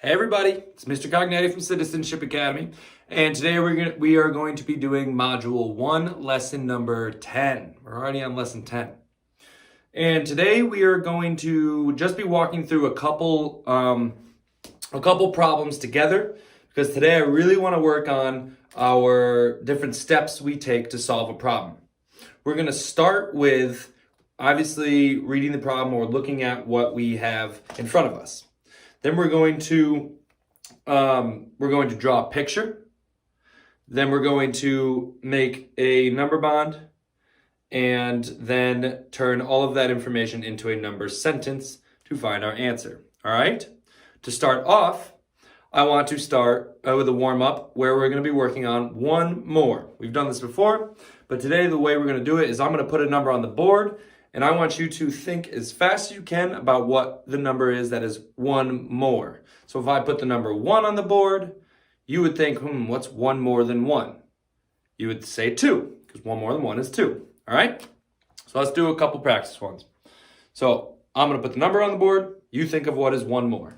Hey everybody, it's Mr. Cognetti from Citizenship Academy, and today we are going to be doing Module 1, Lesson number 10. We're already on Lesson 10. And today we are going to just be walking through a couple problems together, because today I really want to work on our different steps we take to solve a problem. We're going to start with obviously reading the problem or looking at what we have in front of us. Then we're going to draw a picture. Then we're going to make a number bond and then turn all of that information into a number sentence to find our answer. All right? To start off, I want to start with a warm-up where we're going to be working on one more. We've done this before, but today the way we're going to do it is I'm going to put a number on the board, and I want you to think as fast as you can about what the number is that is one more. So if I put the number 1 on the board, you would think, what's 1 more than 1? You would say 2, because 1 more than 1 is 2. All right? So let's do a couple practice ones. So I'm going to put the number on the board. You think of what is 1 more.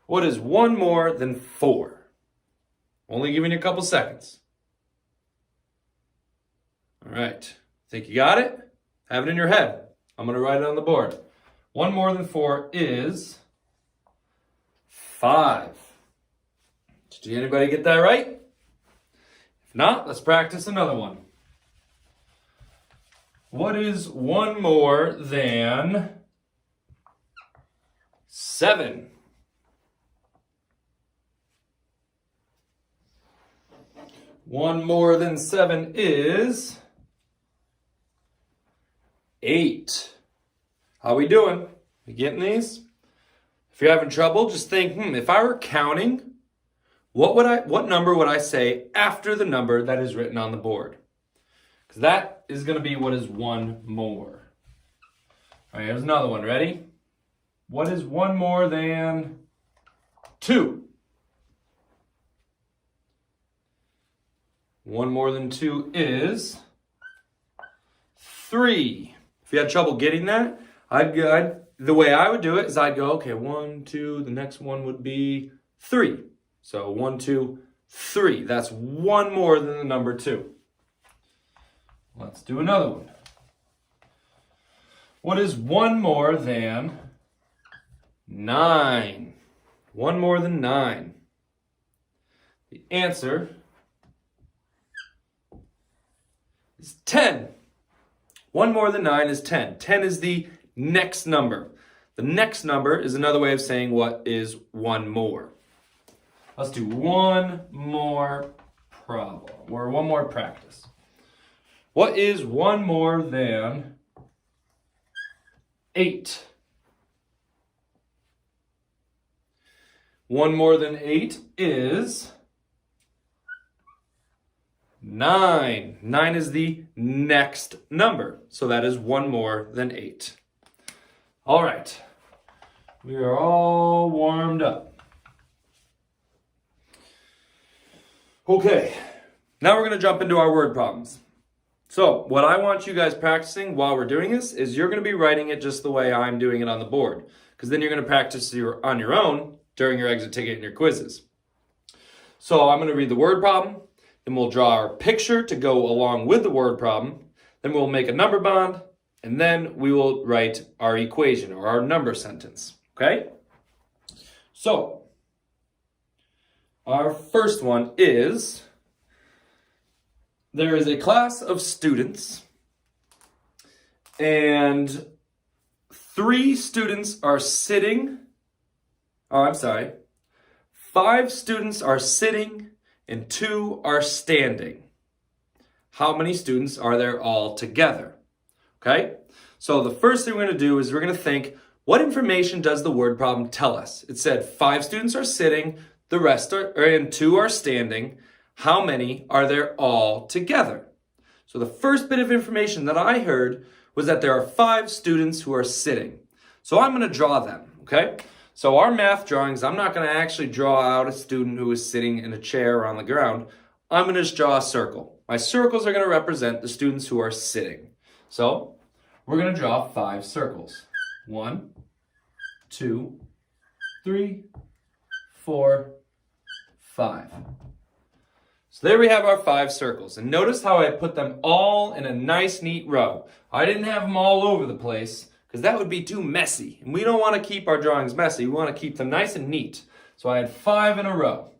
What is 1 more than 4? Only giving you a couple seconds. All right, think you got it? Have it in your head. I'm going to write it on the board. 1 more than 4 is 5. Did anybody get that right? If not, let's practice another one. What is 1 more than 7? One more than 7 is 8. How we doing? You getting these? If you're having trouble, just think, if I were counting, what number would I say after the number that is written on the board? Because that is going to be what is 1 more. All right, here's another one. Ready? What is 1 more than 2? 1 more than 2 is 3. If you had trouble getting that, the way I would do it is I'd go, okay, 1, 2, the next one would be 3. So 1, 2, 3. That's 1 more than the number 2. Let's do another one. What is 1 more than 9? 1 more than 9. The answer is 10. 1 more than 9 is 10. 10 is the next number. The next number is another way of saying what is 1 more. Let's do one more problem, or one more practice. What is 1 more than 8? 1 more than 8 is 9. 9 is the next number. So that is 1 more than 8. All right. We are all warmed up. Okay. Now we're going to jump into our word problems. So what I want you guys practicing while we're doing this is you're going to be writing it just the way I'm doing it on the board. Because then you're going to practice on your own during your exit ticket and your quizzes. So I'm going to read the word problem. Then we'll draw our picture to go along with the word problem. Then we'll make a number bond. And then we will write our equation or our number sentence. Okay? So, our first one is, there is a class of students and 5 students are sitting and 2 are standing. How many students are there all together? Okay? So the first thing we're going to do is we're going to think, what information does the word problem tell us? It said 5 students are sitting, the rest and 2 are standing. How many are there all together? So the first bit of information that I heard was that there are 5 students who are sitting. So I'm going to draw them, okay? So our math drawings, I'm not going to actually draw out a student who is sitting in a chair or on the ground. I'm going to just draw a circle. My circles are going to represent the students who are sitting. So we're going to draw 5 circles. 1, 2, 3, 4, 5. So there we have our 5 circles. And notice how I put them all in a nice, neat row. I didn't have them all over the place because that would be too messy. And we don't want to keep our drawings messy. We want to keep them nice and neat. So I had 5 in a row.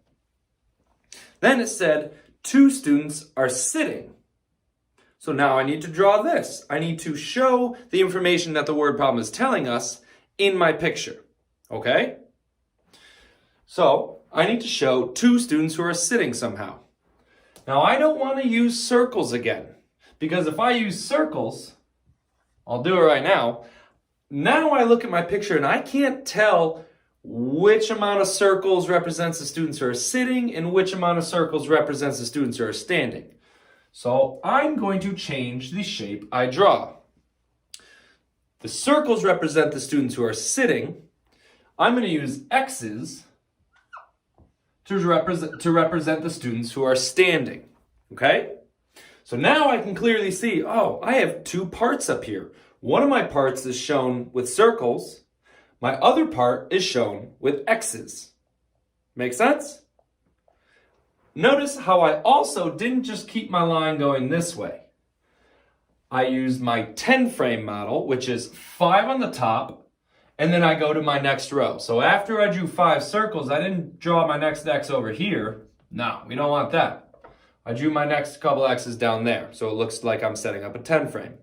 Then it said 2 students are sitting. So now I need to draw this. I need to show the information that the word problem is telling us in my picture. Okay? So I need to show 2 students who are sitting somehow. Now I don't want to use circles again, because if I use circles, I'll do it right now. Now I look at my picture and I can't tell which amount of circles represents the students who are sitting and which amount of circles represents the students who are standing. So I'm going to change the shape I draw. The circles represent the students who are sitting. I'm going to use X's to represent the students who are standing. Okay? So now I can clearly see, oh, I have 2 parts up here. One of my parts is shown with circles. My other part is shown with X's. Make sense? Notice how I also didn't just keep my line going this way. I used my 10 frame model, which is 5 on the top, and then I go to my next row. So after I drew 5 circles, I didn't draw my next X over here. No, we don't want that. I drew my next couple X's down there, so it looks like I'm setting up a 10 frame.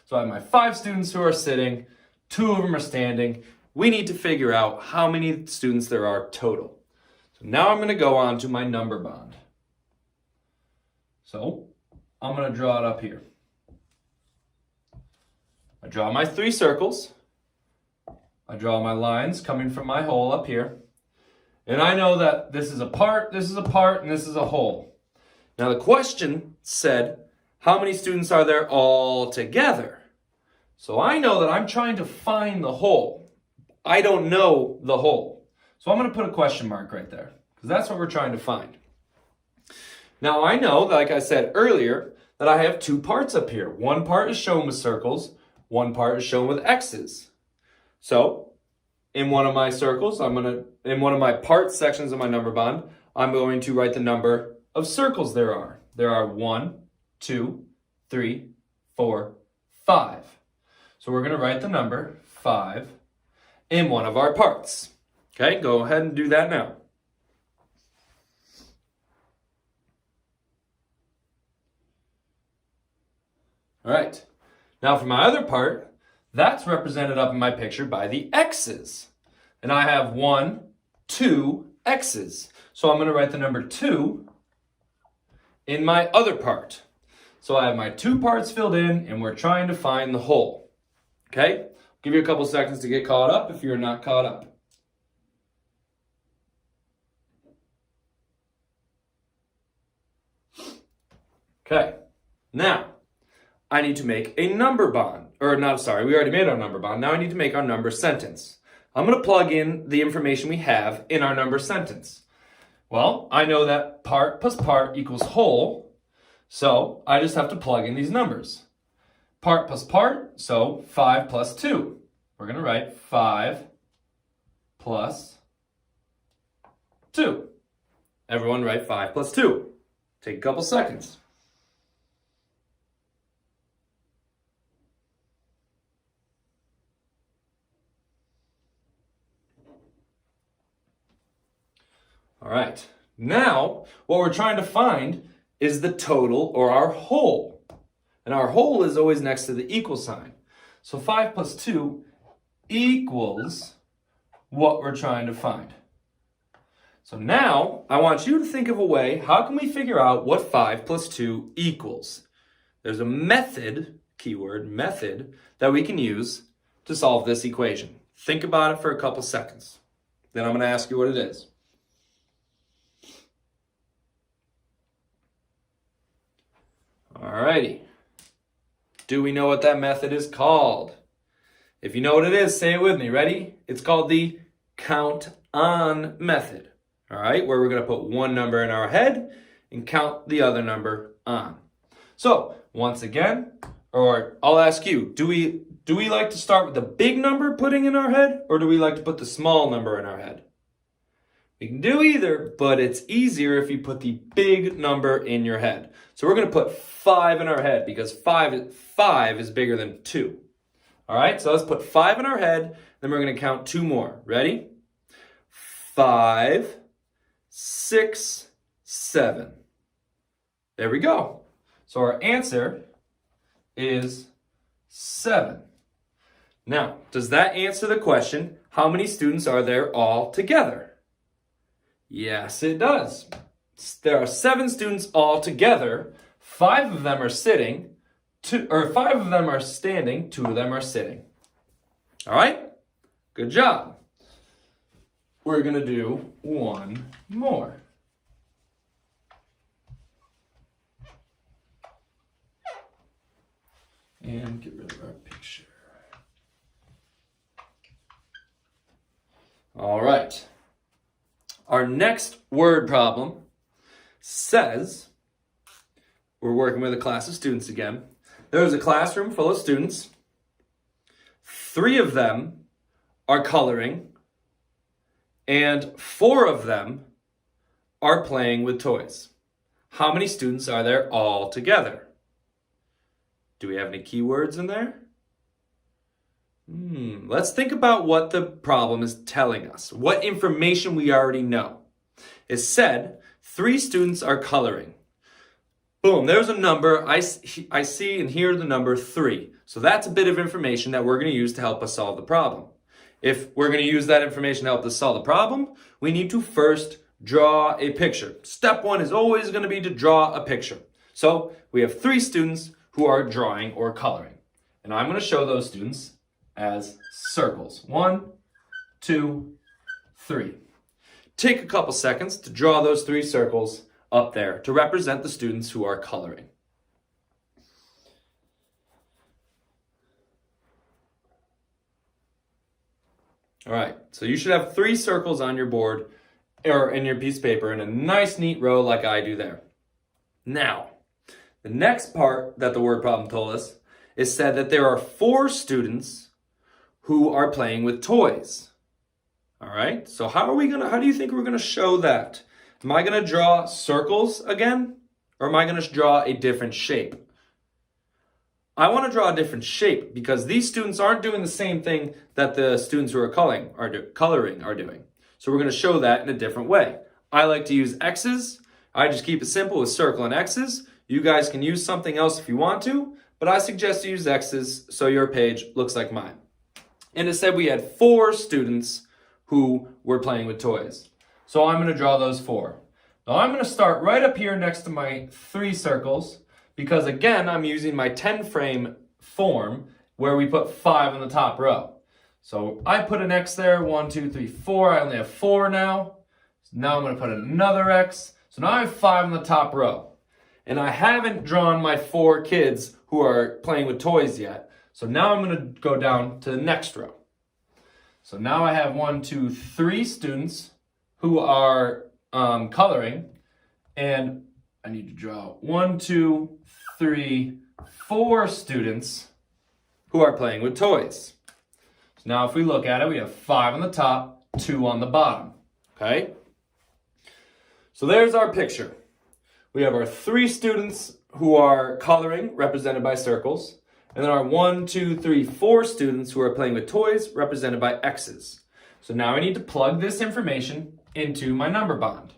So I have my 5 students who are sitting, 2 of them are standing. We need to figure out how many students there are total. So now I'm going to go on to my number bond. So I'm going to draw it up here. I draw my 3 circles. I draw my lines coming from my hole up here. And I know that this is a part, this is a part, and this is a hole. Now the question said, how many students are there all together? So I know that I'm trying to find the hole. I don't know the hole. So I'm going to put a question mark right there, because that's what we're trying to find. Now I know, like I said earlier, that I have 2 parts up here. One part is shown with circles, one part is shown with X's. So in one of my circles, in one of my part sections of my number bond, I'm going to write the number of circles there are. There are 1, 2, 3, 4, 5. So we're going to write the number 5 in one of our parts. Okay, go ahead and do that now. All right, now for my other part, that's represented up in my picture by the X's. And I have 1, 2 X's. So I'm going to write the number 2 in my other part. So I have my 2 parts filled in, and we're trying to find the hole. Okay, I'll give you a couple seconds to get caught up if you're not caught up. Okay, now I need to make a number bond. We already made our number bond. Now I need to make our number sentence. I'm going to plug in the information we have in our number sentence. Well, I know that part plus part equals whole, so I just have to plug in these numbers. Part plus part, so 5 plus 2. We're going to write 5 plus 2. Everyone write 5 plus 2. Take a couple seconds. All right, now what we're trying to find is the total, or our whole. And our whole is always next to the equal sign. So 5 plus 2 equals what we're trying to find. So now I want you to think of a way, how can we figure out what 5 plus 2 equals? There's a method, keyword method, that we can use to solve this equation. Think about it for a couple seconds. Then I'm going to ask you what it is. Alrighty. Do we know what that method is called? If you know what it is, say it with me. Ready? It's called the count on method. Alright, where we're going to put one number in our head and count the other number on. So, once again, or I'll ask you, do we do we like to start with the big number putting in our head, or do we like to put the small number in our head? We can do either, but it's easier if you put the big number in your head. So we're going to put 5 in our head because 5 is bigger than 2. All right, so let's put 5 in our head, then we're going to count 2 more. Ready? 5, 6, 7. There we go. So our answer is 7. Now, does that answer the question, how many students are there all together? Yes, it does. There are 7 students all together. 5 of them are sitting, 5 of them are standing, 2 of them are sitting. All right? Good job. We're going to do one more. And get rid of our picture. All right. Our next word problem says, we're working with a class of students again. There's a classroom full of students. 3 of them are coloring, and 4 of them are playing with toys. How many students are there all together? Do we have any keywords in there? Let's think about what the problem is telling us. What information we already know. It said 3 students are coloring. Boom, there's a number. I see and hear the number 3. So that's a bit of information that we're going to use to help us solve the problem. If we're going to use that information to help us solve the problem, we need to first draw a picture. Step 1 is always going to be to draw a picture. So we have 3 students who are drawing or coloring. And I'm going to show those students as circles. 1, 2, 3. Take a couple seconds to draw those 3 circles up there to represent the students who are coloring. All right, so you should have 3 circles on your board or in your piece of paper in a nice neat row like I do there. Now, the next part that the word problem told us is said that there are 4 students who are playing with toys. All right, so how do you think we're gonna show that? Am I gonna draw circles again, or am I gonna draw a different shape? I wanna draw a different shape because these students aren't doing the same thing that the students who are coloring are doing. So we're gonna show that in a different way. I like to use X's. I just keep it simple with circle and X's. You guys can use something else if you want to, but I suggest you use X's so your page looks like mine. And it said we had 4 students who were playing with toys. So I'm going to draw those 4. Now I'm going to start right up here next to my 3 circles because again, I'm using my 10 frame form where we put 5 in the top row. So I put an X there, 1, 2, 3, 4. I only have 4 now. So now I'm going to put another X. So now I have 5 in the top row. And I haven't drawn my 4 kids who are playing with toys yet. So now I'm going to go down to the next row. So now I have 1, 2, 3 students who are coloring. And I need to draw 1, 2, 3, 4 students who are playing with toys. So now if we look at it, we have 5 on the top, 2 on the bottom. Okay? So there's our picture. We have our 3 students who are coloring, represented by circles. And then our 1, 2, 3, 4 students who are playing with toys, represented by X's. So now I need to plug this information into my number bond.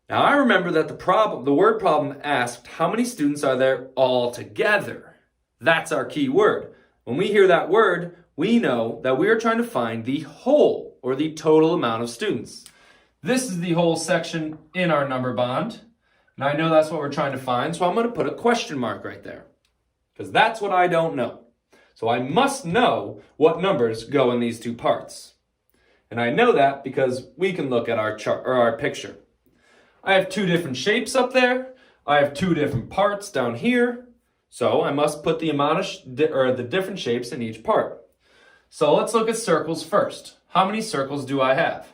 Now I remember that the word problem asked, how many students are there all together? That's our key word. When we hear that word, we know that we are trying to find the whole, or the total amount of students. This is the whole section in our number bond. And I know that's what we're trying to find, so I'm going to put a question mark right there. Because that's what I don't know. So I must know what numbers go in these 2 parts. And I know that because we can look at our chart or our picture. I have 2 different shapes up there. I have 2 different parts down here. So I must put the amount of the different shapes in each part. So let's look at circles first. How many circles do I have?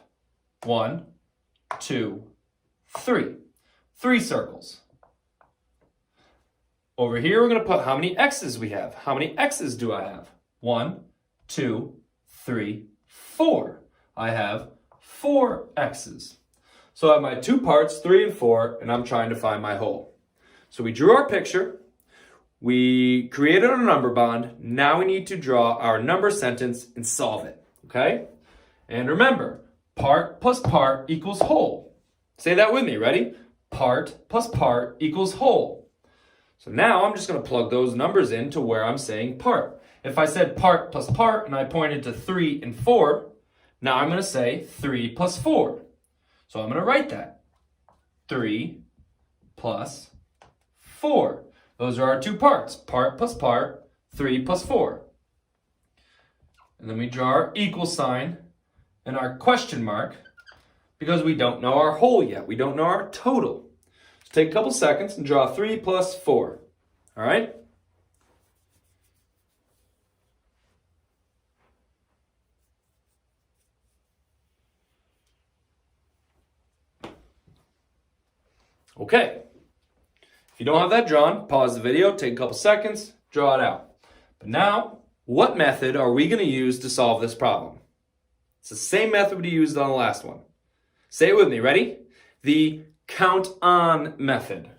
1, 2, 3. 3 circles. Over here, we're going to put how many x's we have. How many x's do I have? 1, 2, 3, 4. I have 4 x's. So I have my two parts, 3 and 4, and I'm trying to find my whole. So we drew our picture. We created our number bond. Now we need to draw our number sentence and solve it, okay? And remember, part plus part equals whole. Say that with me, ready? Part plus part equals whole. So now I'm just going to plug those numbers into where I'm saying part. If I said part plus part and I pointed to 3 and 4, now I'm going to say 3 plus 4. So I'm going to write that. 3 plus 4. Those are our two parts. Part plus part, 3 plus 4. And then we draw our equal sign and our question mark because we don't know our whole yet. We don't know our total. So take a couple seconds and draw 3 plus 4. All right? Okay. If you don't have that drawn, pause the video, take a couple seconds, draw it out. But now, what method are we going to use to solve this problem? It's the same method we used on the last one. Say it with me, ready? The count on method.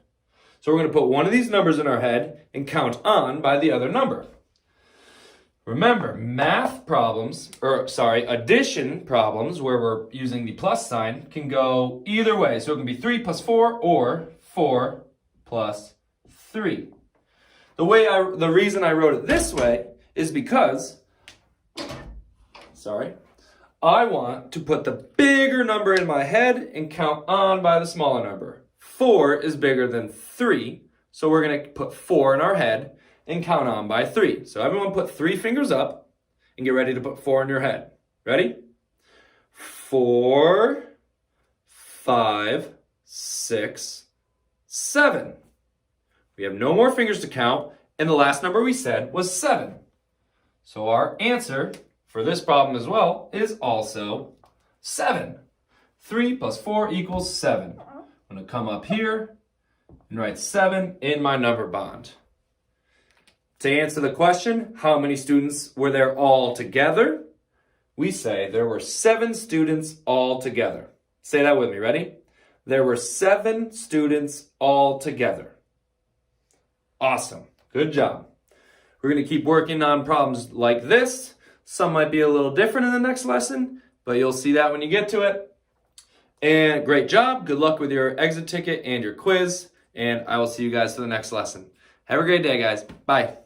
So we're going to put one of these numbers in our head and count on by the other number. Remember, addition problems where we're using the plus sign can go either way. So it can be 3 plus 4 or 4 plus 3. The reason I wrote it this way is because, I want to put the bigger number in my head and count on by the smaller number. 4 is bigger than 3, so we're going to put 4 in our head and count on by 3. So everyone put 3 fingers up and get ready to put 4 in your head. Ready? 4, 5, 6, 7. We have no more fingers to count, and the last number we said was 7. So our answer for this problem as well is also 7. 3 plus 4 equals 7. I'm going to come up here and write 7 in my number bond. To answer the question, how many students were there all together? We say there were 7 students all together. Say that with me, ready? There were 7 students all together. Awesome, good job. We're going to keep working on problems like this. Some might be a little different in the next lesson, but you'll see that when you get to it. And great job, good luck with your exit ticket and your quiz, and I will see you guys for the next lesson. Have a great day, guys. Bye.